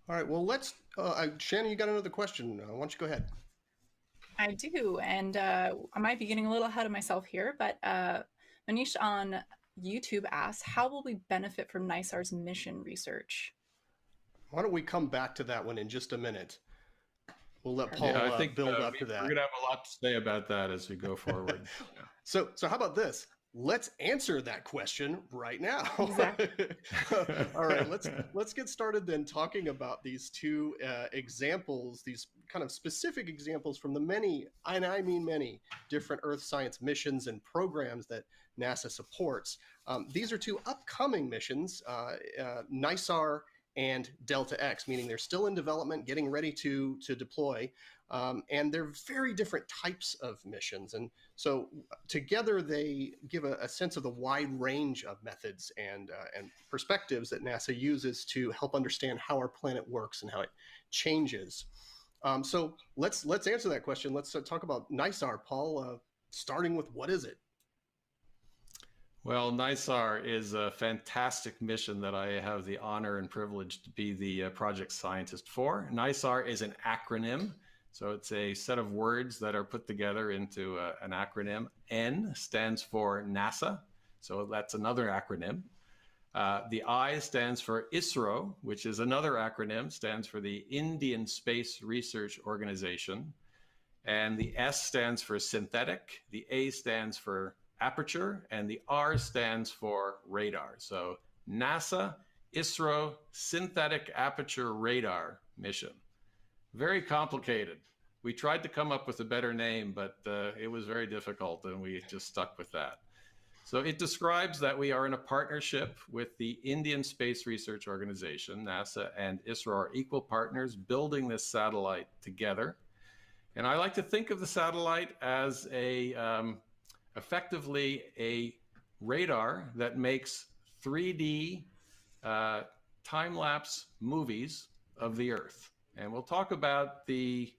All right, well, Shannon, you got another question. Why don't you go ahead? I do, and I might be getting a little ahead of myself here, but Manish on YouTube asks, "How will we benefit from NISAR's mission research?" Why don't we come back to that one in just a minute? We'll let Yeah, Paul I think build up to we're that. going to have a lot to say about that as we go forward. Yeah. So how about this? Let's answer that question right now. Exactly. All right, let's get started then talking about these two examples, these kind of specific examples from the many, and I mean many, different Earth science missions and programs that NASA supports. These are two upcoming missions, NISAR and Delta X, meaning they're still in development, getting ready to deploy. And they're very different types of missions. And so together they give a sense of the wide range of methods and perspectives that NASA uses to help understand how our planet works and how it changes. So let's answer that question. Let's talk about NISAR, Paul, starting with what is it? Well, NISAR is a fantastic mission that I have the honor and privilege to be the project scientist for. NISAR is an acronym. So it's a set of words that are put together into an acronym. N stands for NASA. So that's another acronym. The I stands for ISRO, which is another acronym, stands for the Indian Space Research Organization. And the S stands for synthetic. The A stands for aperture, and the R stands for radar. So NASA, ISRO, synthetic aperture radar mission. Very complicated. We tried to come up with a better name, but it was very difficult, and we just stuck with that. So it describes that we are in a partnership with the Indian Space Research Organization. NASA and ISRO are equal partners building this satellite together. And I like to think of the satellite as effectively a radar that makes 3D time-lapse movies of the Earth. And we'll talk about the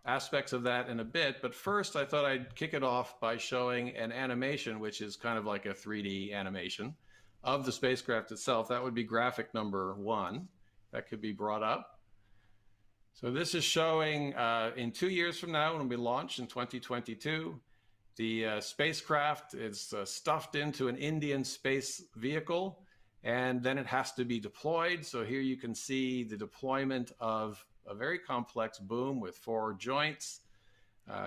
aspects of that in a bit. But first, I thought I'd kick it off by showing an animation, which is kind of like a 3D animation of the spacecraft itself. That would be graphic number 1. That could be brought up. So this is showing in 2 years from now, when we launch in 2022, the spacecraft is stuffed into an Indian space vehicle, and then it has to be deployed. So here you can see the deployment of a very complex boom with 4 joints.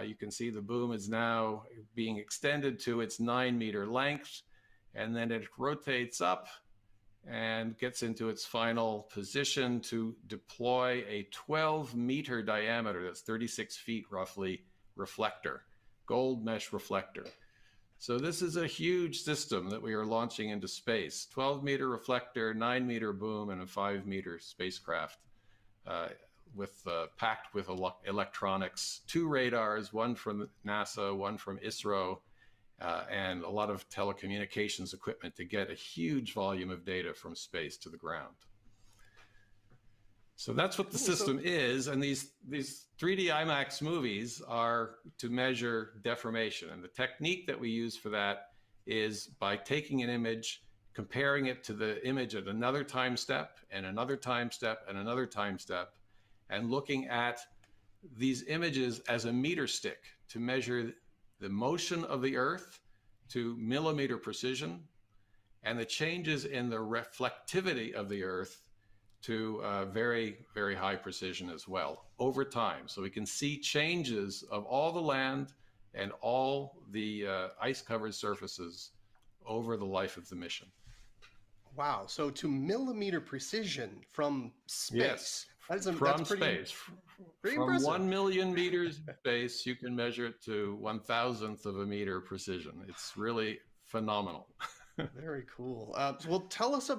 You can see the boom is now being extended to its 9-meter length, and then it rotates up and gets into its final position to deploy a 12-meter diameter, that's 36 feet roughly, reflector. Gold mesh reflector. So this is a huge system that we are launching into space. 12-meter reflector, 9-meter boom, and a 5-meter spacecraft packed with electronics. 2 radars, one from NASA, one from ISRO, and a lot of telecommunications equipment to get a huge volume of data from space to the ground. So that's what the system is, and these 3D IMAX movies are to measure deformation. And the technique that we use for that is by taking an image, comparing it to the image at another time step, and another time step, and another time step, and looking at these images as a meter stick to measure the motion of the Earth to millimeter precision, and the changes in the reflectivity of the Earth to very, very high precision as well over time. So we can see changes of all the land and all the ice-covered surfaces over the life of the mission. Wow, so to millimeter precision from space. Yes, that's pretty from impressive. 1 million meters of space, you can measure it to 1,000th of a meter precision. It's really phenomenal. Very cool. Well, tell us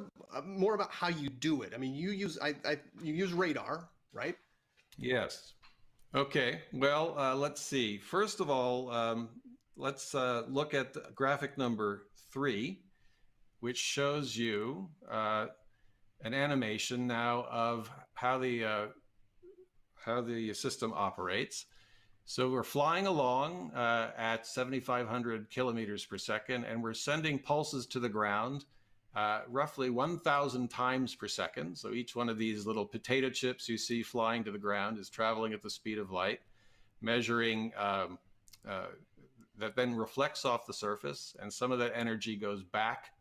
more about how you do it. I mean, you use radar, right? Yes. Okay. Well, let's see. First of all, let's look at graphic number 3, which shows you an animation now of how the system operates. So we're flying along at 7,500 kilometers per second, and we're sending pulses to the ground roughly 1,000 times per second. So each one of these little potato chips you see flying to the ground is traveling at the speed of light, measuring that then reflects off the surface, and some of that energy goes back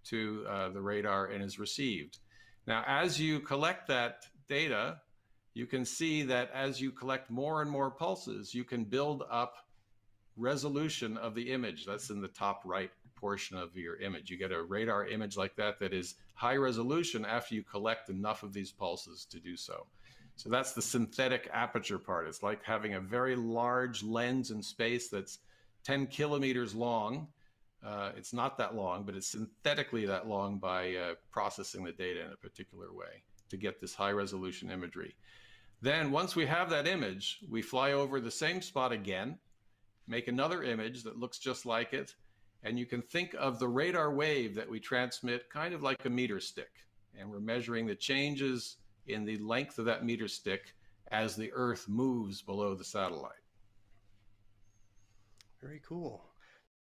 to the radar and is received. Now, as you collect that data, you can see that as you collect more and more pulses, you can build up resolution of the image. That's in the top right portion of your image. You get a radar image like that that is high resolution after you collect enough of these pulses to do so. So that's the synthetic aperture part. It's like having a very large lens in space that's 10 kilometers long. It's not that long, but it's synthetically that long by processing the data in a particular way to get this high resolution imagery. Then once we have that image, we fly over the same spot again, make another image that looks just like it, and you can think of the radar wave that we transmit kind of like a meter stick. And we're measuring the changes in the length of that meter stick as the Earth moves below the satellite. Very cool.